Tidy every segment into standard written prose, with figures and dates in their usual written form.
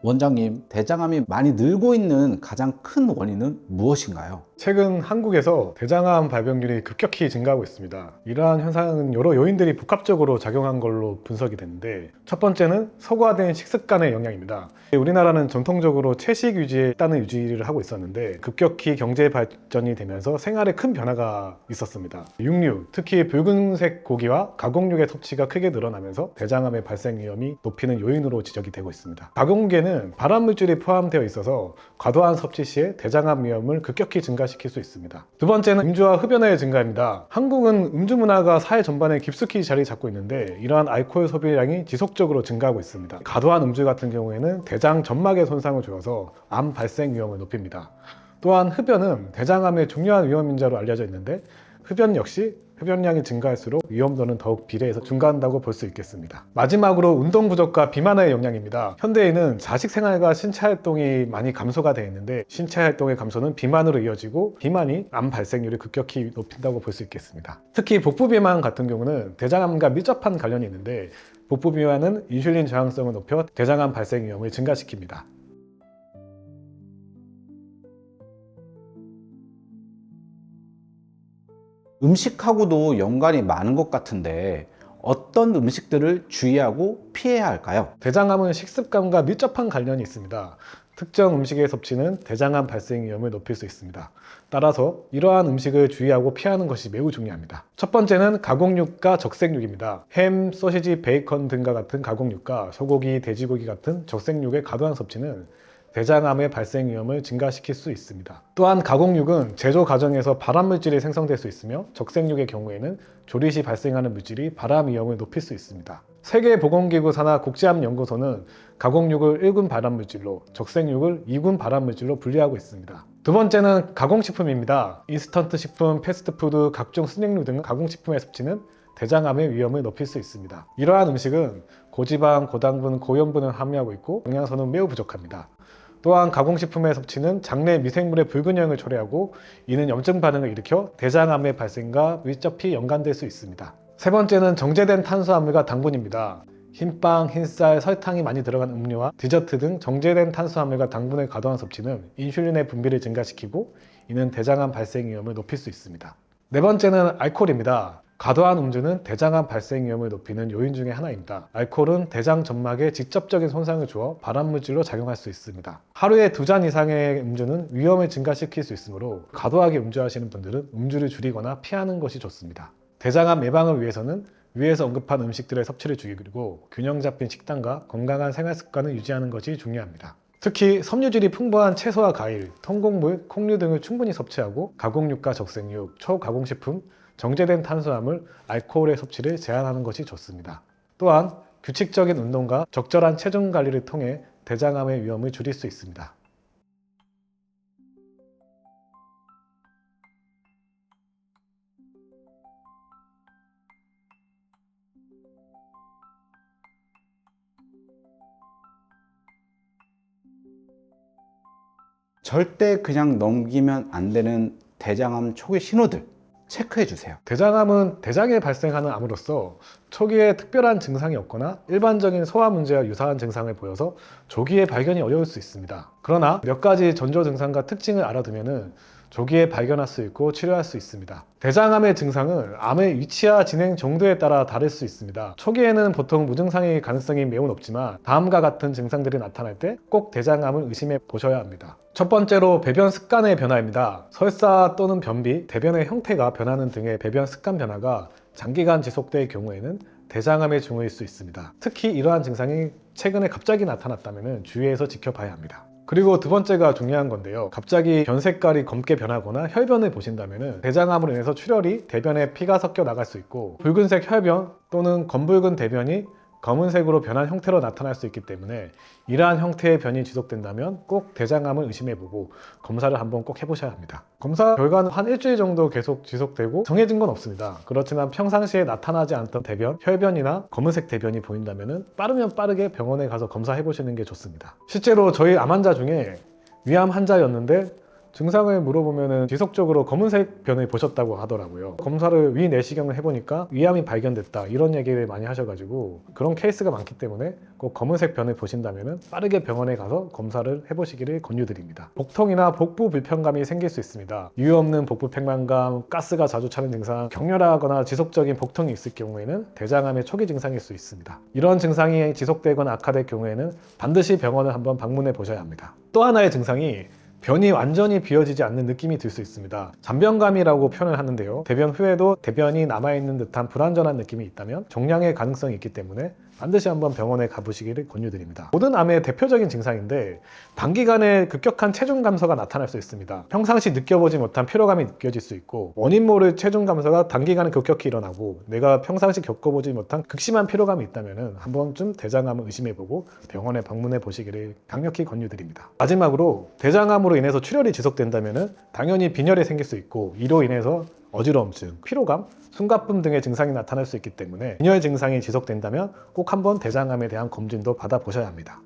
원장님, 대장암이 많이 늘고 있는 가장 큰 원인은 무엇인가요? 최근 한국에서 대장암 발병률이 급격히 증가하고 있습니다. 이러한 현상은 여러 요인들이 복합적으로 작용한 걸로 분석이 됐는데, 첫 번째는 서구화된 식습관의 영향입니다. 우리나라는 전통적으로 채식 유지에 따른 유지를 하고 있었는데 급격히 경제 발전이 되면서 생활에 큰 변화가 있었습니다. 육류, 특히 붉은색 고기와 가공육의 섭취가 크게 늘어나면서 대장암의 발생 위험이 높이는 요인으로 지적이 되고 있습니다. 가공육에는 발암물질이 포함되어 있어서 과도한 섭취 시에 대장암 위험을 급격히 증가시킬 수 있습니다. 두 번째는 음주와 흡연의 증가입니다. 한국은 음주 문화가 사회 전반에 깊숙이 자리 잡고 있는데 이러한 알코올 소비량이 지속적으로 증가하고 있습니다. 과도한 음주 같은 경우에는 대장 점막의 손상을 줘서 암 발생 위험을 높입니다. 또한 흡연은 대장암의 중요한 위험 인자로 알려져 있는데 흡연 역시 흡연량이 증가할수록 위험도는 더욱 비례해서 증가한다고 볼 수 있겠습니다. 마지막으로 운동 부족과 비만의 영향입니다. 현대인은 자식 생활과 신체 활동이 많이 감소가 되어 있는데 신체 활동의 감소는 비만으로 이어지고 비만이 암 발생률을 급격히 높인다고 볼 수 있겠습니다. 특히 복부 비만 같은 경우는 대장암과 밀접한 관련이 있는데 복부 비만은 인슐린 저항성을 높여 대장암 발생 위험을 증가시킵니다. 음식하고도 연관이 많은 것 같은데 어떤 음식들을 주의하고 피해야 할까요? 대장암은 식습관과 밀접한 관련이 있습니다. 특정 음식의 섭취는 대장암 발생 위험을 높일 수 있습니다. 따라서 이러한 음식을 주의하고 피하는 것이 매우 중요합니다. 첫 번째는 가공육과 적색육입니다. 햄, 소시지, 베이컨 등과 같은 가공육과 소고기, 돼지고기 같은 적색육의 과도한 섭취는 대장암의 발생 위험을 증가시킬 수 있습니다. 또한 가공육은 제조 과정에서 발암물질이 생성될 수 있으며 적색육의 경우에는 조리 시 발생하는 물질이 발암 위험을 높일 수 있습니다. 세계보건기구 산하 국제암연구소는 가공육을 1군 발암물질로, 적색육을 2군 발암물질로 분류하고 있습니다. 두 번째는 가공식품입니다. 인스턴트 식품, 패스트푸드, 각종 스낵류 등 가공식품의 섭취는 대장암의 위험을 높일 수 있습니다. 이러한 음식은 고지방, 고당분, 고염분을 함유하고 있고 영양소는 매우 부족합니다. 또한 가공식품의 섭취는 장내 미생물의 불균형을 초래하고 이는 염증 반응을 일으켜 대장암의 발생과 밀접히 연관될 수 있습니다. 세 번째는 정제된 탄수화물과 당분입니다. 흰빵, 흰쌀, 설탕이 많이 들어간 음료와 디저트 등 정제된 탄수화물과 당분의 과도한 섭취는 인슐린의 분비를 증가시키고 이는 대장암 발생 위험을 높일 수 있습니다. 네 번째는 알코올입니다. 과도한 음주는 대장암 발생 위험을 높이는 요인 중에 하나입니다. 알코올은 대장 점막에 직접적인 손상을 주어 발암물질로 작용할 수 있습니다. 하루에 2잔 이상의 음주는 위험을 증가시킬 수 있으므로 과도하게 음주하시는 분들은 음주를 줄이거나 피하는 것이 좋습니다. 대장암 예방을 위해서는 위에서 언급한 음식들의 섭취를 줄이고 균형 잡힌 식단과 건강한 생활 습관을 유지하는 것이 중요합니다. 특히 섬유질이 풍부한 채소와 과일, 통곡물, 콩류 등을 충분히 섭취하고 가공육과 적색육, 초가공식품, 정제된 탄수화물, 알코올의 섭취를 제한하는 것이 좋습니다. 또한 규칙적인 운동과 적절한 체중 관리를 통해 대장암의 위험을 줄일 수 있습니다. 절대 그냥 넘기면 안 되는 대장암 초기 신호들 체크해 주세요. 대장암은 대장에 발생하는 암으로서 초기에 특별한 증상이 없거나 일반적인 소화 문제와 유사한 증상을 보여서 조기에 발견이 어려울 수 있습니다. 그러나 몇 가지 전조 증상과 특징을 알아두면 조기에 발견할 수 있고 치료할 수 있습니다. 대장암의 증상은 암의 위치와 진행 정도에 따라 다를 수 있습니다. 초기에는 보통 무증상일 가능성이 매우 높지만 다음과 같은 증상들이 나타날 때 꼭 대장암을 의심해 보셔야 합니다. 첫 번째로 배변 습관의 변화입니다. 설사 또는 변비, 대변의 형태가 변하는 등의 배변 습관 변화가 장기간 지속될 경우에는 대장암의 징후일 수 있습니다. 특히 이러한 증상이 최근에 갑자기 나타났다면 주의해서 지켜봐야 합니다. 그리고 두 번째가 중요한 건데요. 갑자기 변 색깔이 검게 변하거나 혈변을 보신다면 대장암으로 인해서 출혈이 대변에 피가 섞여 나갈 수 있고 붉은색 혈변 또는 검붉은 대변이 검은색으로 변한 형태로 나타날 수 있기 때문에 이러한 형태의 변이 지속된다면 꼭 대장암을 의심해보고 검사를 한번 꼭 해보셔야 합니다. 검사 결과는 한 일주일 정도 계속 지속되고 정해진 건 없습니다. 그렇지만 평상시에 나타나지 않던 대변, 혈변이나 검은색 대변이 보인다면 빠르면 빠르게 병원에 가서 검사해보시는 게 좋습니다. 실제로 저희 암 환자 중에 위암 환자였는데 증상을 물어보면 지속적으로 검은색 변을 보셨다고 하더라고요. 검사를 위 내시경을 해보니까 위암이 발견됐다 이런 얘기를 많이 하셔가지고 그런 케이스가 많기 때문에 꼭 검은색 변을 보신다면 빠르게 병원에 가서 검사를 해보시기를 권유드립니다. 복통이나 복부 불편감이 생길 수 있습니다. 이유 없는 복부 팽만감, 가스가 자주 차는 증상, 격렬하거나 지속적인 복통이 있을 경우에는 대장암의 초기 증상일 수 있습니다. 이런 증상이 지속되거나 악화될 경우에는 반드시 병원을 한번 방문해 보셔야 합니다. 또 하나의 증상이 변이 완전히 비어지지 않는 느낌이 들 수 있습니다. 잔변감이라고 표현을 하는데요. 대변 후에도 대변이 남아있는 듯한 불완전한 느낌이 있다면 종양의 가능성이 있기 때문에 반드시 한번 병원에 가보시기를 권유드립니다. 모든 암의 대표적인 증상인데 단기간에 급격한 체중 감소가 나타날 수 있습니다. 평상시 느껴보지 못한 피로감이 느껴질 수 있고 원인 모를 체중 감소가 단기간에 급격히 일어나고 내가 평상시 겪어보지 못한 극심한 피로감이 있다면 한 번쯤 대장암을 의심해보고 병원에 방문해 보시기를 강력히 권유드립니다. 마지막으로 대장암으로 인해서 출혈이 지속된다면 당연히 빈혈이 생길 수 있고 이로 인해서 어지러움증, 피로감, 숨가쁨 등의 증상이 나타날 수 있기 때문에 빈혈 증상이 지속된다면 꼭 한번 대장암에 대한 검진도 받아보셔야 합니다.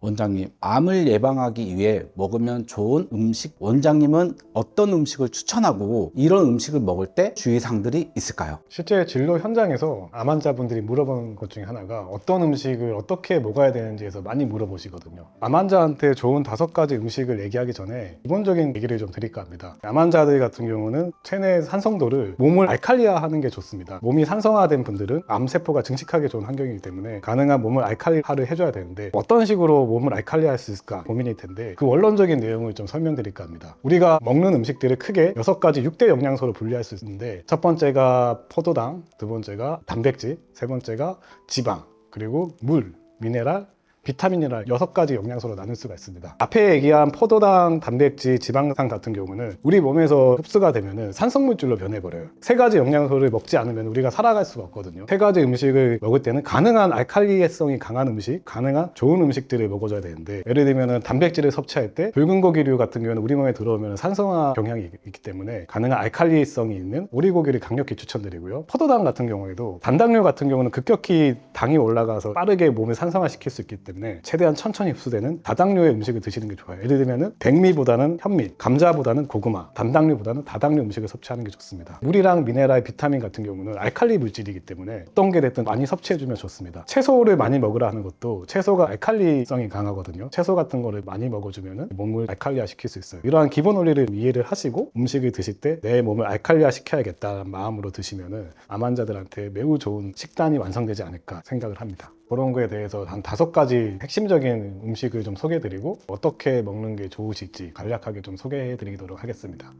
원장님, 암을 예방하기 위해 먹으면 좋은 음식, 원장님은 어떤 음식을 추천하고 이런 음식을 먹을 때 주의사항들이 있을까요? 실제 진료 현장에서 암 환자분들이 물어보는 것 중에 하나가 어떤 음식을 어떻게 먹어야 되는지에서 많이 물어보시거든요. 암 환자한테 좋은 5가지 음식을 얘기하기 전에 기본적인 얘기를 좀 드릴까 합니다. 암 환자들 같은 경우는 체내 산성도를 몸을 알칼리화하는 게 좋습니다. 몸이 산성화된 분들은 암세포가 증식하기 좋은 환경이기 때문에 가능한 몸을 알칼리화를 해줘야 되는데 어떤 식으로 몸을 알칼리화할 수 있을까 고민일 텐데 그 원론적인 내용을 좀 설명드릴까 합니다. 우리가 먹는 음식들을 크게 6가지 6대 영양소로 분류할 수 있는데 첫 번째가 포도당, 두 번째가 단백질, 세 번째가 지방, 그리고 물, 미네랄, 비타민이라 6가지 영양소로 나눌 수가 있습니다. 앞에 얘기한 포도당, 단백질, 지방산 같은 경우는 우리 몸에서 흡수가 되면 산성물질로 변해버려요. 3가지 영양소를 먹지 않으면 우리가 살아갈 수가 없거든요. 3가지 음식을 먹을 때는 가능한 알칼리성이 강한 음식, 가능한 좋은 음식들을 먹어줘야 되는데 예를 들면 단백질을 섭취할 때 붉은 고기류 같은 경우는 우리 몸에 들어오면 산성화 경향이 있기 때문에 가능한 알칼리성이 있는 오리고기를 강력히 추천드리고요. 포도당 같은 경우에도 단당류 같은 경우는 급격히 당이 올라가서 빠르게 몸을 산성화시킬 수 있기 때문에 최대한 천천히 흡수되는 다당류의 음식을 드시는 게 좋아요. 예를 들면 백미보다는 현미, 감자보다는 고구마, 단당류보다는 다당류 음식을 섭취하는 게 좋습니다. 물이랑 미네랄, 비타민 같은 경우는 알칼리 물질이기 때문에 어떤 게 됐든 많이 섭취해주면 좋습니다. 채소를 많이 먹으라 하는 것도 채소가 알칼리성이 강하거든요. 채소 같은 거를 많이 먹어주면 몸을 알칼리화 시킬 수 있어요. 이러한 기본 원리를 이해를 하시고 음식을 드실 때 내 몸을 알칼리화 시켜야겠다는 마음으로 드시면 암 환자들한테 매우 좋은 식단이 완성되지 않을까 생각을 합니다. 그런 거에 대해서 한 5가지 핵심적인 음식을 좀 소개해드리고 어떻게 먹는 게 좋으실지 간략하게 좀 소개해드리도록 하겠습니다.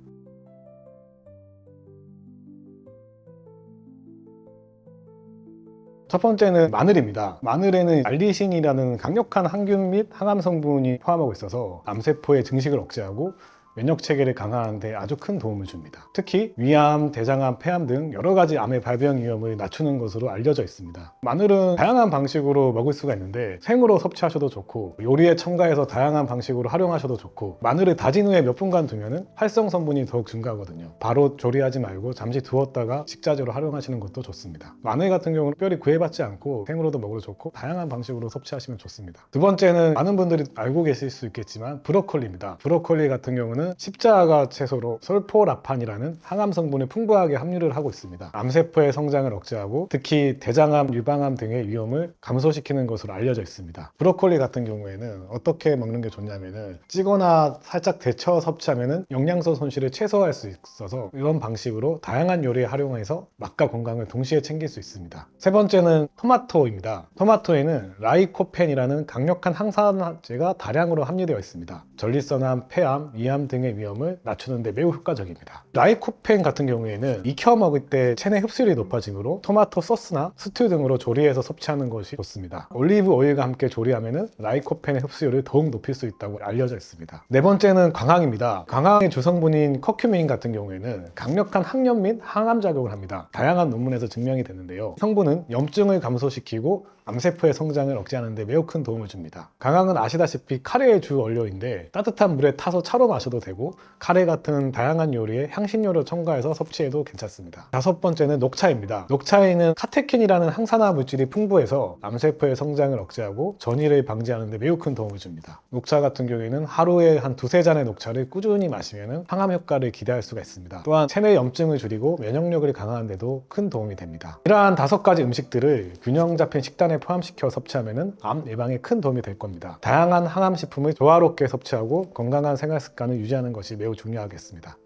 첫 번째는 마늘입니다. 마늘에는 알리신이라는 강력한 항균 및 항암 성분이 포함하고 있어서 암세포의 증식을 억제하고 면역 체계를 강화하는 데 아주 큰 도움을 줍니다. 특히 위암, 대장암, 폐암 등 여러 가지 암의 발병 위험을 낮추는 것으로 알려져 있습니다. 마늘은 다양한 방식으로 먹을 수가 있는데 생으로 섭취하셔도 좋고 요리에 첨가해서 다양한 방식으로 활용하셔도 좋고 마늘을 다진 후에 몇 분간 두면 활성 성분이 더욱 증가하거든요. 바로 조리하지 말고 잠시 두었다가 식자재로 활용하시는 것도 좋습니다. 마늘 같은 경우는 특별히 구애받지 않고 생으로도 먹어도 좋고 다양한 방식으로 섭취하시면 좋습니다. 두 번째는 많은 분들이 알고 계실 수 있겠지만 브로콜리입니다. 브로콜리 같은 경우는 십자가 채소로 솔포라판이라는 항암 성분을 풍부하게 함유를 하고 있습니다. 암세포의 성장을 억제하고 특히 대장암, 유방암 등의 위험을 감소시키는 것으로 알려져 있습니다. 브로콜리 같은 경우에는 어떻게 먹는 게 좋냐면은 찌거나 살짝 데쳐 섭취하면은 영양소 손실을 최소화할 수 있어서 이런 방식으로 다양한 요리에 활용해서 맛과 건강을 동시에 챙길 수 있습니다. 세 번째는 토마토입니다. 토마토에는 라이코펜이라는 강력한 항산화제가 다량으로 함유되어 있습니다. 전립선암, 폐암, 위암 등의 위험을 낮추는 데 매우 효과적입니다. 라이코펜 같은 경우에는 익혀 먹을 때 체내 흡수율이 높아지므로 토마토 소스나 스튜 등으로 조리해서 섭취하는 것이 좋습니다. 올리브 오일과 함께 조리하면 라이코펜의 흡수율을 더욱 높일 수 있다고 알려져 있습니다. 네 번째는 광항입니다. 광항의 주성분인 커큐민 같은 경우에는 강력한 항염 및 항암 작용을 합니다. 다양한 논문에서 증명이 됐는데요. 성분은 염증을 감소시키고 암세포의 성장을 억제하는 데 매우 큰 도움을 줍니다. 강황은 아시다시피 카레의 주 원료인데 따뜻한 물에 타서 차로 마셔도 되고 카레 같은 다양한 요리에 향신료를 첨가해서 섭취해도 괜찮습니다. 다섯 번째는 녹차입니다. 녹차에는 카테킨이라는 항산화 물질이 풍부해서 암세포의 성장을 억제하고 전이를 방지하는 데 매우 큰 도움을 줍니다. 녹차 같은 경우에는 하루에 한 두세 잔의 녹차를 꾸준히 마시면 항암 효과를 기대할 수가 있습니다. 또한 체내 염증을 줄이고 면역력을 강화하는 데도 큰 도움이 됩니다. 이러한 5가지 음식들을 균형 잡힌 식단에 포함시켜 섭취하면 암 예방에 큰 도움이 될 겁니다. 다양한 항암식품을 조화롭게 섭취하고 건강한 생활 습관을 유지하는 것이 매우 중요하겠습니다.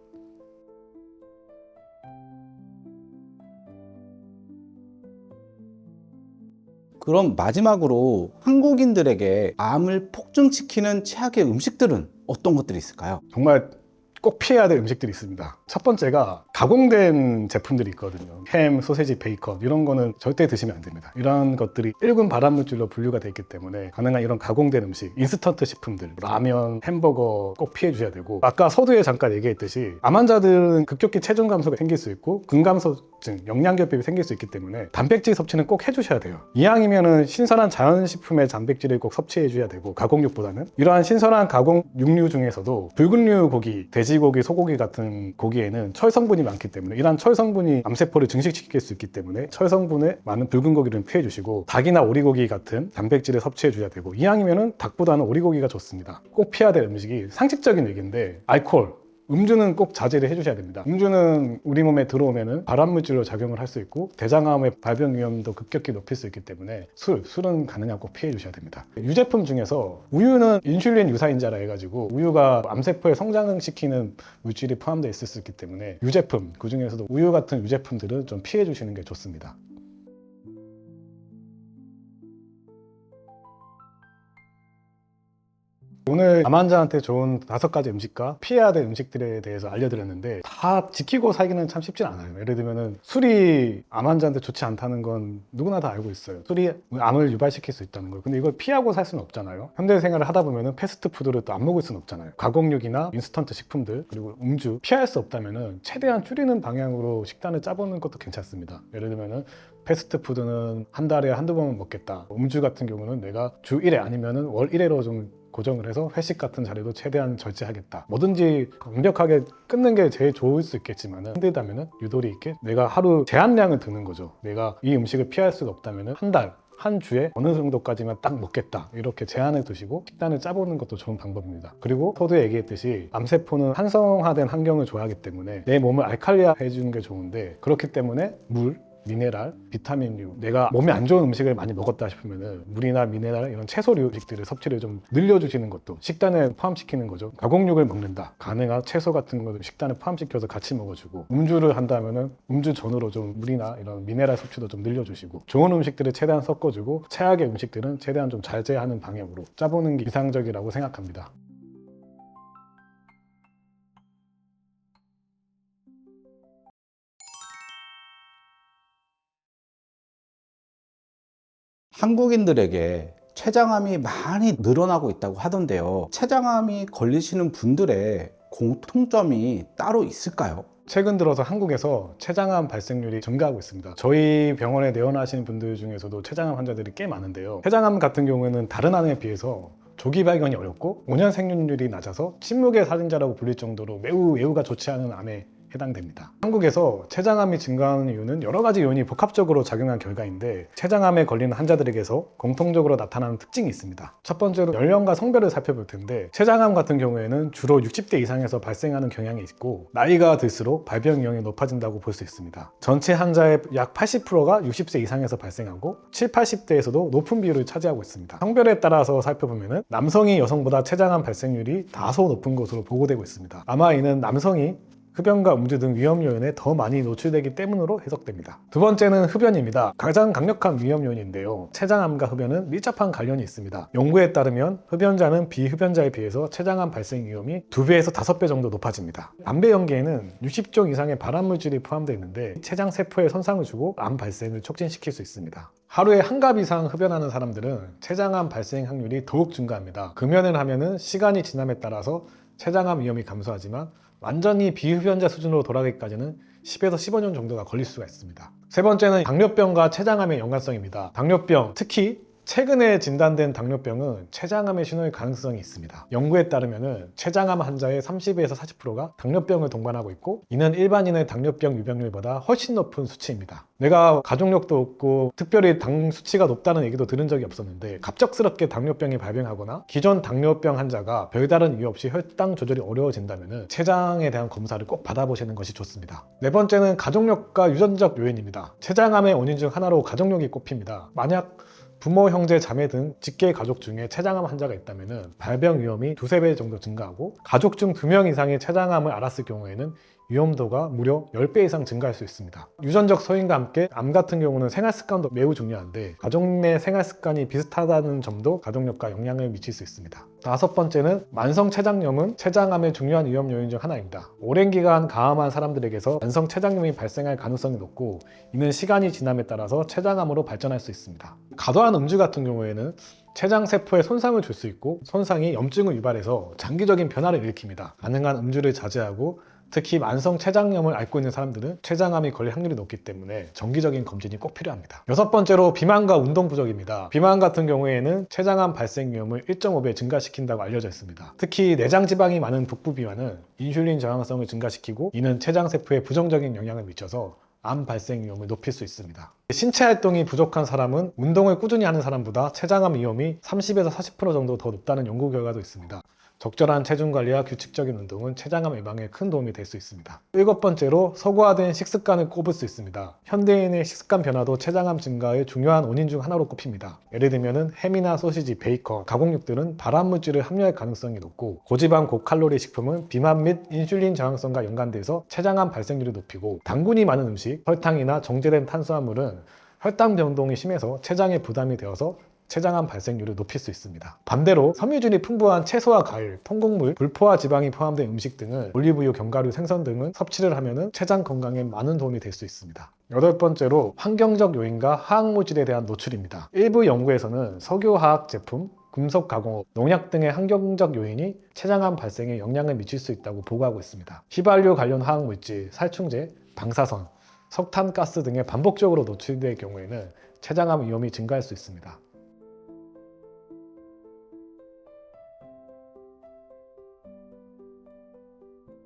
그럼 마지막으로 한국인들에게 암을 폭증시키는 최악의 음식들은 어떤 것들이 있을까요? 정말 꼭 피해야 될 음식들이 있습니다. 첫 번째가 가공된 제품들이 있거든요. 햄, 소세지, 베이컨 이런 거는 절대 드시면 안 됩니다. 이런 것들이 1군 발암물질로 분류가 되어 있기 때문에 가능한 이런 가공된 음식, 인스턴트 식품들, 라면, 햄버거 꼭 피해 주셔야 되고, 아까 서두에 잠깐 얘기했듯이 암 환자들은 급격히 체중 감소가 생길 수 있고 근감소증, 영양결핍이 생길 수 있기 때문에 단백질 섭취는 꼭 해주셔야 돼요. 이왕이면은 신선한 자연식품의 단백질을 꼭 섭취해 줘야 되고, 가공육보다는 이러한 신선한 가공 육류 중에서도 붉은류 고기, 돼지고기, 소고기 같은 고기에는 철 성분이 많기 때문에 이러한 철 성분이 암세포를 증식시킬 수 있기 때문에 철 성분에 많은 붉은 고기를 피해 주시고, 닭이나 오리고기 같은 단백질을 섭취해 줘야 되고, 이왕이면은 닭보다는 오리고기가 좋습니다. 꼭 피해야 될 음식이 상식적인 얘기인데 알코올, 음주는 꼭 자제를 해주셔야 됩니다. 음주는 우리 몸에 들어오면 발암물질로 작용을 할 수 있고 대장암의 발병 위험도 급격히 높일 수 있기 때문에 술은 가능한 꼭 피해 주셔야 됩니다. 유제품 중에서 우유는 인슐린 유사인자라 해가지고 우유가 암세포의 성장을 시키는 물질이 포함되어 있을 수 있기 때문에 유제품, 그 중에서도 우유 같은 유제품들은 좀 피해 주시는 게 좋습니다. 오늘 암 환자한테 좋은 5가지 음식과 피해야 될 음식들에 대해서 알려드렸는데 다 지키고 살기는 참 쉽진 않아요. 예를 들면 술이 암 환자한테 좋지 않다는 건 누구나 다 알고 있어요. 술이 암을 유발시킬 수 있다는 걸. 근데 이걸 피하고 살 수는 없잖아요. 현대 생활을 하다 보면 패스트푸드를 또 안 먹을 수는 없잖아요. 가공육이나 인스턴트 식품들, 그리고 음주 피할 수 없다면 최대한 줄이는 방향으로 식단을 짜보는 것도 괜찮습니다. 예를 들면 패스트푸드는 한 달에 한두 번은 먹겠다. 음주 같은 경우는 내가 주 1회 아니면 월 1회로 좀 고정을 해서 회식 같은 자리도 최대한 절제하겠다. 뭐든지 완벽하게 끊는 게 제일 좋을 수 있겠지만 힘들다면 유도리 있게 내가 하루 제한량을 두는 거죠. 내가 이 음식을 피할 수가 없다면 한 달, 한 주에 어느 정도까지만 딱 먹겠다, 이렇게 제한을 두시고 식단을 짜보는 것도 좋은 방법입니다. 그리고 서두에 얘기했듯이 암세포는 활성화된 환경을 좋아하기 때문에 내 몸을 알칼리화 해주는 게 좋은데, 그렇기 때문에 물, 미네랄, 비타민류, 내가 몸에 안 좋은 음식을 많이 먹었다 싶으면 물이나 미네랄, 이런 채소류 음식들을 섭취를 좀 늘려주시는 것도 식단에 포함시키는 거죠. 가공육을 먹는다, 가능한 채소 같은 것을 식단에 포함시켜서 같이 먹어주고, 음주를 한다면 음주 전후로 좀 물이나 이런 미네랄 섭취도 좀 늘려주시고, 좋은 음식들을 최대한 섞어주고 최악의 음식들은 최대한 좀 자제하는 방향으로 짜보는 게 이상적이라고 생각합니다. 한국인들에게 췌장암이 많이 늘어나고 있다고 하던데요. 췌장암이 걸리시는 분들의 공통점이 따로 있을까요? 최근 들어서 한국에서 췌장암 발생률이 증가하고 있습니다. 저희 병원에 내원하시는 분들 중에서도 췌장암 환자들이 꽤 많은데요. 췌장암 같은 경우에는 다른 암에 비해서 조기 발견이 어렵고 5년 생존율이 낮아서 침묵의 살인자라고 불릴 정도로 매우 예후가 좋지 않은 암에 해당됩니다. 한국에서 췌장암이 증가하는 이유는 여러 가지 요인이 복합적으로 작용한 결과인데, 췌장암에 걸리는 환자들에게서 공통적으로 나타나는 특징이 있습니다. 첫 번째로 연령과 성별을 살펴볼 텐데, 췌장암 같은 경우에는 주로 60대 이상에서 발생하는 경향이 있고 나이가 들수록 발병 위험이 높아진다고 볼 수 있습니다. 전체 환자의 약 80%가 60세 이상에서 발생하고 7, 80대에서도 높은 비율을 차지하고 있습니다. 성별에 따라서 살펴보면 남성이 여성보다 췌장암 발생률이 다소 높은 것으로 보고되고 있습니다. 아마 이는 남성이 흡연과 음주 등 위험 요인에 더 많이 노출되기 때문으로 해석됩니다. 두 번째는 흡연입니다. 가장 강력한 위험 요인인데요. 췌장암과 흡연은 밀접한 관련이 있습니다. 연구에 따르면 흡연자는 비흡연자에 비해서 췌장암 발생 위험이 2배에서 5배 정도 높아집니다. 담배 연기에는 60종 이상의 발암물질이 포함되어 있는데 췌장 세포에 손상을 주고 암 발생을 촉진시킬 수 있습니다. 하루에 한 갑 이상 흡연하는 사람들은 췌장암 발생 확률이 더욱 증가합니다. 금연을 하면은 시간이 지남에 따라서 췌장암 위험이 감소하지만 완전히 비흡연자 수준으로 돌아가기까지는 10에서 15년 정도가 걸릴 수가 있습니다. 세 번째는 당뇨병과 췌장암의 연관성입니다. 당뇨병, 특히 최근에 진단된 당뇨병은 췌장암의 신호일 가능성이 있습니다. 연구에 따르면 췌장암 환자의 30에서 40%가 당뇨병을 동반하고 있고, 이는 일반인의 당뇨병 유병률보다 훨씬 높은 수치입니다. 내가 가족력도 없고 특별히 당 수치가 높다는 얘기도 들은 적이 없었는데, 갑작스럽게 당뇨병이 발병하거나 기존 당뇨병 환자가 별다른 이유 없이 혈당 조절이 어려워진다면 췌장에 대한 검사를 꼭 받아보시는 것이 좋습니다. 네 번째는 가족력과 유전적 요인입니다. 췌장암의 원인 중 하나로 가족력이 꼽힙니다. 만약 부모, 형제, 자매 등 직계 가족 중에 췌장암 환자가 있다면 발병 위험이 2~3배 정도 증가하고, 가족 중 2명 이상이 췌장암을 앓았을 경우에는 위험도가 무려 10배 이상 증가할 수 있습니다. 유전적 소인과 함께 암 같은 경우는 생활 습관도 매우 중요한데, 가족 내 생활 습관이 비슷하다는 점도 가족력과 영향을 미칠 수 있습니다. 다섯 번째는 만성 췌장염은 췌장암의 중요한 위험 요인 중 하나입니다. 오랜 기간 가암한 사람들에게서 만성 췌장염이 발생할 가능성이 높고, 이는 시간이 지남에 따라서 췌장암으로 발전할 수 있습니다. 과도한 음주 같은 경우에는 췌장 세포에 손상을 줄 수 있고, 손상이 염증을 유발해서 장기적인 변화를 일으킵니다. 가능한 음주를 자제하고, 특히 만성 췌장염을 앓고 있는 사람들은 췌장암이 걸릴 확률이 높기 때문에 정기적인 검진이 꼭 필요합니다. 여섯 번째로 비만과 운동 부족입니다. 비만 같은 경우에는 췌장암 발생 위험을 1.5배 증가시킨다고 알려져 있습니다. 특히 내장 지방이 많은 북부 비만은 인슐린 저항성을 증가시키고, 이는 췌장 세포에 부정적인 영향을 미쳐서 암 발생 위험을 높일 수 있습니다. 신체 활동이 부족한 사람은 운동을 꾸준히 하는 사람보다 췌장암 위험이 30에서 40% 정도 더 높다는 연구 결과도 있습니다. 적절한 체중 관리와 규칙적인 운동은 췌장암 예방에 큰 도움이 될 수 있습니다. 일곱 번째로 서구화된 식습관을 꼽을 수 있습니다. 현대인의 식습관 변화도 췌장암 증가의 중요한 원인 중 하나로 꼽힙니다. 예를 들면 햄이나 소시지, 베이컨, 가공육들은 발암물질을 함유할 가능성이 높고, 고지방 고칼로리 식품은 비만 및 인슐린 저항성과 연관돼서 췌장암 발생률을 높이고, 당분이 많은 음식, 설탕이나 정제된 탄수화물은 혈당 변동이 심해서 췌장에 부담이 되어서 췌장암 발생률을 높일 수 있습니다. 반대로 섬유질이 풍부한 채소와 과일, 통곡물, 불포화 지방이 포함된 음식 등을 올리브유, 견과류, 생선 등은 섭취를 하면 췌장 건강에 많은 도움이 될 수 있습니다. 여덟 번째로 환경적 요인과 화학물질에 대한 노출입니다. 일부 연구에서는 석유화학 제품, 금속 가공업, 농약 등의 환경적 요인이 췌장암 발생에 영향을 미칠 수 있다고 보고하고 있습니다. 휘발유 관련 화학물질, 살충제, 방사선, 석탄가스 등에 반복적으로 노출될 경우에는 췌장암 위험이 증가할 수 있습니다.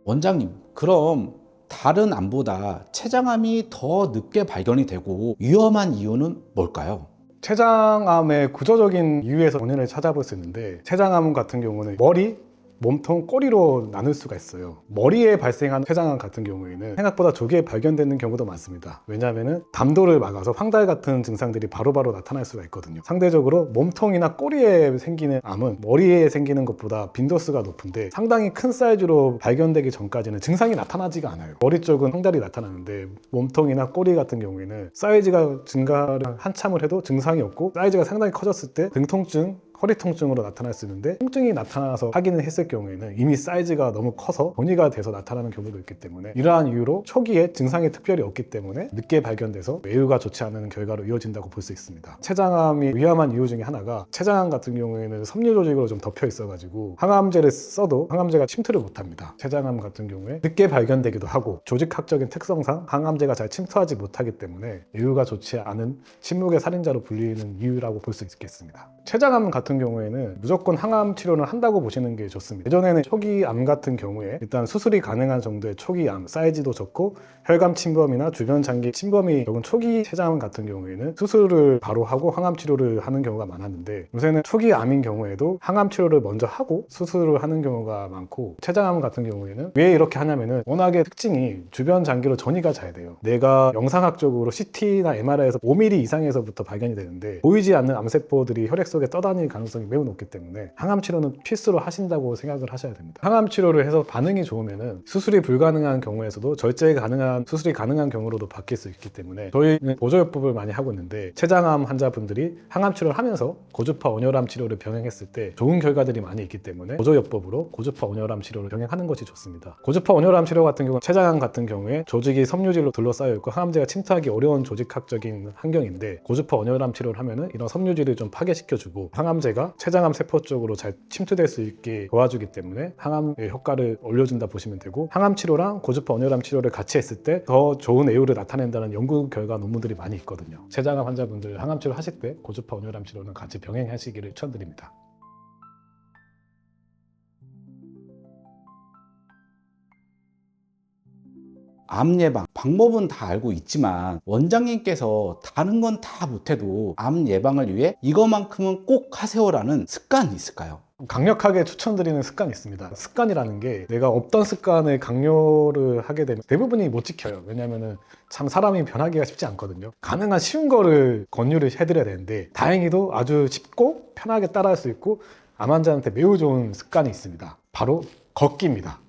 원장님, 그럼 다른 암보다 췌장암이 더 늦게 발견이 되고 위험한 이유는 뭘까요? 췌장암의 구조적인 이유에서 원인을 찾아볼 수 있는데, 췌장암 같은 경우는 머리, 몸통, 꼬리로 나눌 수가 있어요. 머리에 발생한 췌장암 같은 경우에는 생각보다 조기에 발견되는 경우도 많습니다. 왜냐하면 담도를 막아서 황달 같은 증상들이 바로바로 나타날 수가 있거든요. 상대적으로 몸통이나 꼬리에 생기는 암은 머리에 생기는 것보다 빈도수가 높은데, 상당히 큰 사이즈로 발견되기 전까지는 증상이 나타나지가 않아요. 머리 쪽은 황달이 나타나는데, 몸통이나 꼬리 같은 경우에는 사이즈가 증가를 한참을 해도 증상이 없고, 사이즈가 상당히 커졌을 때 등 통증, 허리 통증으로 나타날 수 있는데, 통증이 나타나서 확인을 했을 경우에는 이미 사이즈가 너무 커서 변이가 돼서 나타나는 경우도 있기 때문에, 이러한 이유로 초기에 증상이 특별히 없기 때문에 늦게 발견돼서 외유가 좋지 않은 결과로 이어진다고 볼 수 있습니다. 췌장암이 위험한 이유 중에 하나가, 췌장암 같은 경우에는 섬유 조직으로 좀 덮여 있어가지고 항암제를 써도 항암제가 침투를 못합니다. 췌장암 같은 경우에 늦게 발견되기도 하고, 조직학적인 특성상 항암제가 잘 침투하지 못하기 때문에 외유가 좋지 않은 침묵의 살인자로 불리는 이유라고 볼 수 있겠습니다. 췌장암 같은 경우에는 무조건 항암 치료를 한다고 보시는 게 좋습니다. 예전에는 초기 암 같은 경우에 일단 수술이 가능한 정도의 초기 암, 사이즈도 적고 혈관 침범이나 주변 장기 침범이 적은 초기 췌장암 같은 경우에는 수술을 바로 하고 항암 치료를 하는 경우가 많았는데, 요새는 초기 암인 경우에도 항암 치료를 먼저 하고 수술을 하는 경우가 많고, 췌장암 같은 경우에는 왜 이렇게 하냐면은 워낙에 특징이 주변 장기로 전이가 잘 돼요. 내가 영상학적으로 CT나 MRI에서 5mm 이상에서부터 발견이 되는데, 보이지 않는 암세포들이 혈액 속에 떠다닐 가능성이 매우 높기 때문에 항암 치료는 필수로 하신다고 생각을 하셔야 됩니다. 항암 치료를 해서 반응이 좋으면은 수술이 불가능한 경우에서도 절제 가능한 수술이 가능한 경우로도 바뀔 수 있기 때문에 저희는 보조요법을 많이 하고 있는데 췌장암 환자분들이 항암 치료를 하면서 고주파 온열암 치료를 병행했을 때 좋은 결과들이 많이 있기 때문에 보조요법으로 고주파 온열암 치료를 병행하는 것이 좋습니다. 고주파 온열암 치료 같은 경우는 췌장암 같은 경우에 조직이 섬유질로 둘러싸여 있고 항암제가 침투하기 어려운 조직학적인 환경인데 고주파 온열암 치료를 하면은 이런 섬유질을 좀 파괴시켜주고 항암제가 췌장암 세포 쪽으로 잘 침투될 수 있게 도와주기 때문에 항암의 효과를 올려준다 보시면 되고, 항암 치료랑 고주파 온열암 치료를 같이 했을 때 더 좋은 애유를 나타낸다는 연구 결과 논문들이 많이 있거든요. 췌장암 환자분들 항암 치료 하실 때 고주파 온열암 치료는 같이 병행하시기를 추천드립니다. 암 예방 방법은 다 알고 있지만 원장님께서 다른 건 다 못해도 암 예방을 위해 이거만큼은 꼭 하세요라는 습관이 있을까요? 강력하게 추천드리는 습관이 있습니다. 습관이라는 게 내가 없던 습관을 강요를 하게 되면 대부분이 못 지켜요. 왜냐면은 참 사람이 변하기가 쉽지 않거든요. 가능한 쉬운 거를 권유를 해드려야 되는데 다행히도 아주 쉽고 편하게 따라할 수 있고 암 환자한테 매우 좋은 습관이 있습니다. 바로 걷기입니다.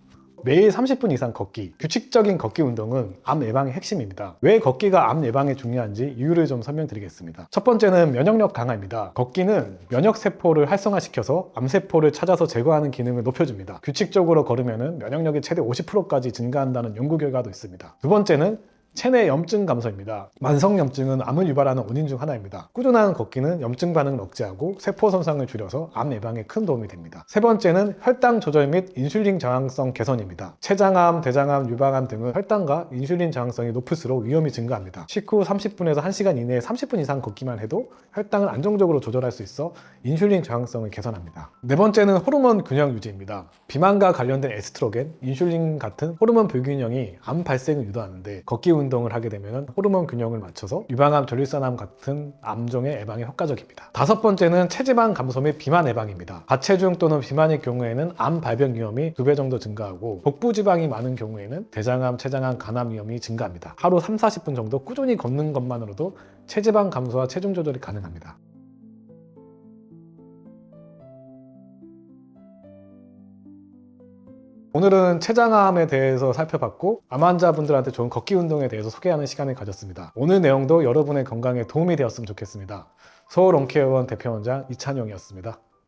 매일 30분 이상 걷기. 규칙적인 걷기 운동은 암 예방의 핵심입니다. 왜 걷기가 암 예방에 중요한지 이유를 좀 설명드리겠습니다. 첫 번째는 면역력 강화입니다. 걷기는 면역세포를 활성화시켜서 암세포를 찾아서 제거하는 기능을 높여줍니다. 규칙적으로 걸으면 면역력이 최대 50%까지 증가한다는 연구 결과도 있습니다. 두 번째는 체내 염증 감소입니다. 만성염증은 암을 유발하는 원인 중 하나입니다. 꾸준한 걷기는 염증 반응을 억제하고 세포 손상을 줄여서 암 예방에 큰 도움이 됩니다. 세 번째는 혈당 조절 및 인슐린 저항성 개선입니다. 췌장암, 대장암, 유방암 등은 혈당과 인슐린 저항성이 높을수록 위험이 증가합니다. 식후 30분에서 1시간 이내에 30분 이상 걷기만 해도 혈당을 안정적으로 조절할 수 있어 인슐린 저항성을 개선합니다. 네 번째는 호르몬 균형 유지입니다. 비만과 관련된 에스트로겐, 인슐린 같은 호르몬 불균형이 암 발생을 유도하는데 걷기 운동을 하게 되면 호르몬 균형을 맞춰서 유방암, 전립선암 같은 암종의 예방에 효과적입니다. 다섯 번째는 체지방 감소 및 비만 예방입니다. 과체중 또는 비만일 경우에는 암 발병 위험이 2배 정도 증가하고 복부 지방이 많은 경우에는 대장암, 췌장암, 간암 위험이 증가합니다. 하루 3-40분 정도 꾸준히 걷는 것만으로도 체지방 감소와 체중 조절이 가능합니다. 오늘은 췌장암에 대해서 살펴봤고 암 환자분들한테 좋은 걷기 운동에 대해서 소개하는 시간을 가졌습니다. 오늘 내용도 여러분의 건강에 도움이 되었으면 좋겠습니다. 서울 온케어원 대표원장 이찬용이었습니다.